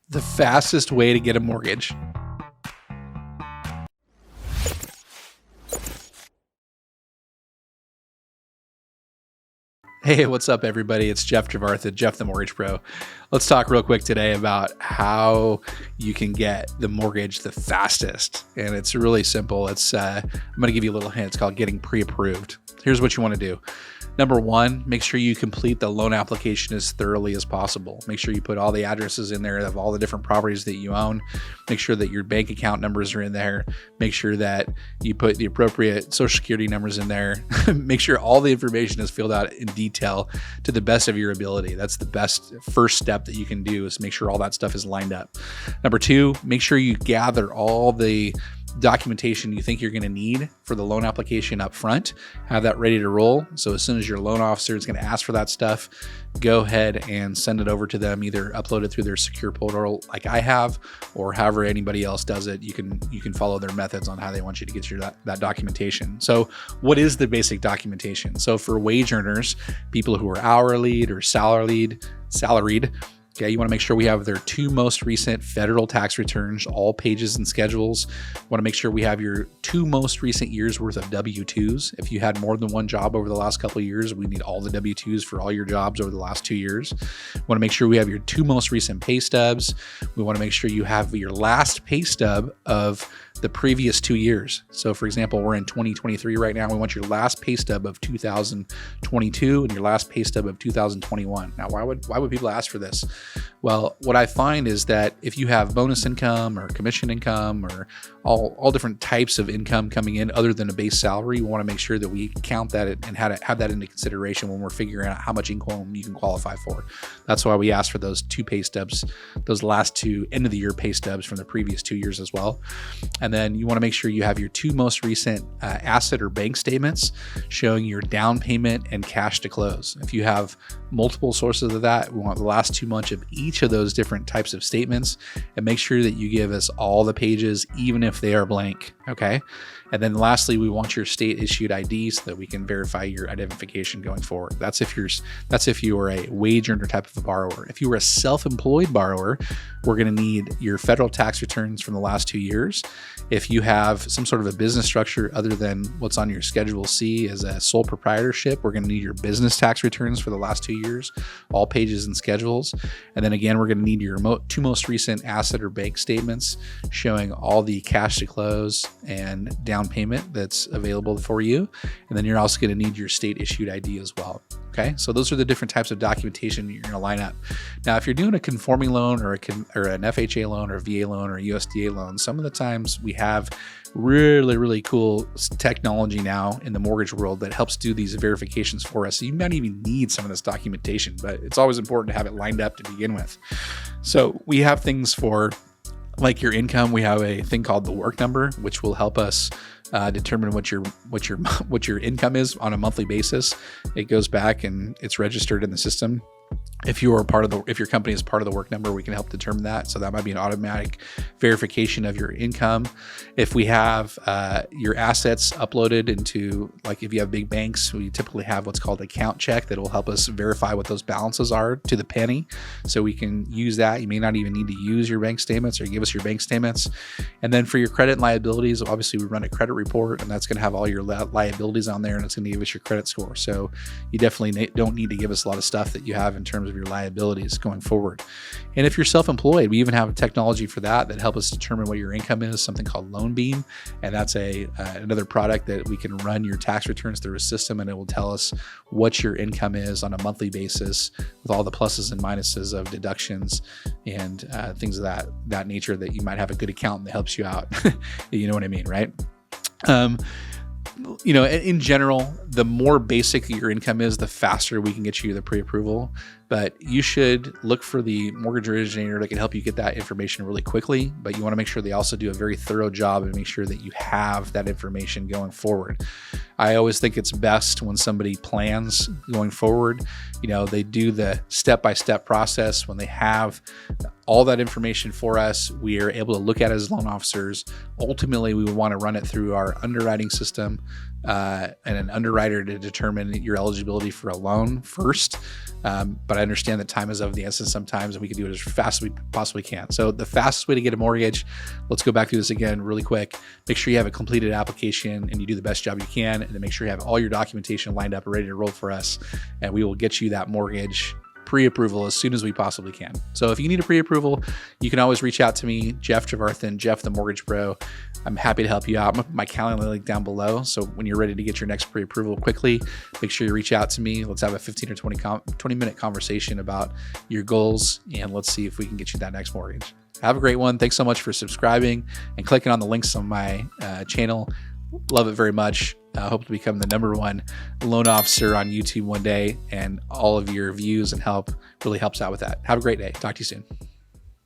The fastest way to get a mortgage. Hey, what's up, everybody? It's Jeff Javartha, Jeff the Mortgage Pro. Let's talk real quick today about how you can get the mortgage the fastest. And it's really simple. I'm going to give you a little hint. It's called getting pre-approved. Here's what you want to do. Number one, make sure you complete the loan application as thoroughly as possible. Make sure you put all the addresses in there of all the different properties that you own. Make sure that your bank account numbers are in there. Make sure that you put the appropriate social security numbers in there. Make sure all the information is filled out in detail to the best of your ability. That's the best first step that you can do, is make sure all that stuff is lined up. Number two, make sure you gather all the documentation you think you're going to need for the loan application up front. Have that ready to roll. So as soon as your loan officer is going to ask for that stuff, go ahead and send it over to them. Either upload it through their secure portal like I have, or however anybody else does it. You can follow their methods on how they want you to get that documentation. So what is the basic documentation? So for wage earners, people who are hourly or salaried, okay, you want to make sure we have their two most recent federal tax returns, all pages and schedules. You want to make sure we have your two most recent years worth of W-2s. If you had more than one job over the last couple of years, we need all the W-2s for all your jobs over the last 2 years. We want to make sure we have your two most recent pay stubs. We want to make sure you have your last pay stub of the previous 2 years. So for example, we're in 2023 right now. We want your last pay stub of 2022 and your last pay stub of 2021. Now, why would people ask for this? Well, what I find is that if you have bonus income or commission income or all different types of income coming in other than a base salary, we want to make sure that we count that and have that into consideration when we're figuring out how much income you can qualify for. That's why we ask for those two pay stubs, those last two end of the year pay stubs from the previous 2 years as well. And then you want to make sure you have your two most recent asset or bank statements showing your down payment and cash to close. If you have multiple sources of that, we want the last 2 months of each of those different types of statements, and make sure that you give us all the pages, even if they are blank. Okay. And then lastly, we want your state issued ID so that we can verify your identification going forward. That's if you are a wage earner type of a borrower. If you were a self-employed borrower, we're going to need your federal tax returns from the last 2 years. If you have some sort of a business structure other than what's on your Schedule C as a sole proprietorship, we're going to need your business tax returns for the last 2 years, all pages and schedules. And then again, we're going to need your two most recent asset or bank statements showing all the cash to close and down payment that's available for you. And then you're also going to need your state issued ID as well. Okay, so those are the different types of documentation you're going to line up. Now, if you're doing a conforming loan or an FHA loan or a VA loan or a USDA loan, some of the times we have really, really cool technology now in the mortgage world that helps do these verifications for us. So you might even need some of this documentation, but it's always important to have it lined up to begin with. So we have things for like your income. We have a thing called the work number, which will help us determine what your income is on a monthly basis. It goes back and it's registered in the system. If your company is part of the work number, we can help determine that. So that might be an automatic verification of your income. If we have your assets uploaded into, like if you have big banks, we typically have what's called account check that will help us verify what those balances are to the penny. So we can use that. You may not even need to use your bank statements or give us your bank statements. And then for your credit and liabilities, obviously we run a credit report, and that's going to have all your liabilities on there, and it's going to give us your credit score. So you definitely don't need to give us a lot of stuff that you have in terms of your liabilities going forward. And if you're self-employed, we even have technology for that help us determine what your income is, something called LoanBeam. And that's another product that we can run your tax returns through a system, and it will tell us what your income is on a monthly basis with all the pluses and minuses of deductions and things of that nature, that you might have a good accountant that helps you out. You know what I mean, right? In general, the more basic your income is, the faster we can get you the pre-approval. But you should look for the mortgage originator that can help you get that information really quickly. But you want to make sure they also do a very thorough job and make sure that you have that information going forward. I always think it's best when somebody plans going forward. They do the step-by-step process. When they have all that information for us, we are able to look at it as loan officers. Ultimately, we would want to run it through our underwriting system, and an underwriter to determine your eligibility for a loan first. But I understand that time is of the essence sometimes, and we can do it as fast as we possibly can. So the fastest way to get a mortgage, let's go back through this again really quick. Make sure you have a completed application and you do the best job you can, and then make sure you have all your documentation lined up and ready to roll for us, and we will get you that mortgage pre-approval as soon as we possibly can. So if you need a pre-approval, you can always reach out to me, Jeff Javarthan, Jeff the Mortgage Bro. I'm happy to help you out. My calendar link down below. So when you're ready to get your next pre-approval quickly, make sure you reach out to me. Let's have a 15 or 20 minute conversation about your goals, and let's see if we can get you that next mortgage. Have a great one. Thanks so much for subscribing and clicking on the links on my channel. Love it very much. I hope to become the #1 loan officer on YouTube one day, and all of your views and help really helps out with that. Have a great day. Talk to you soon.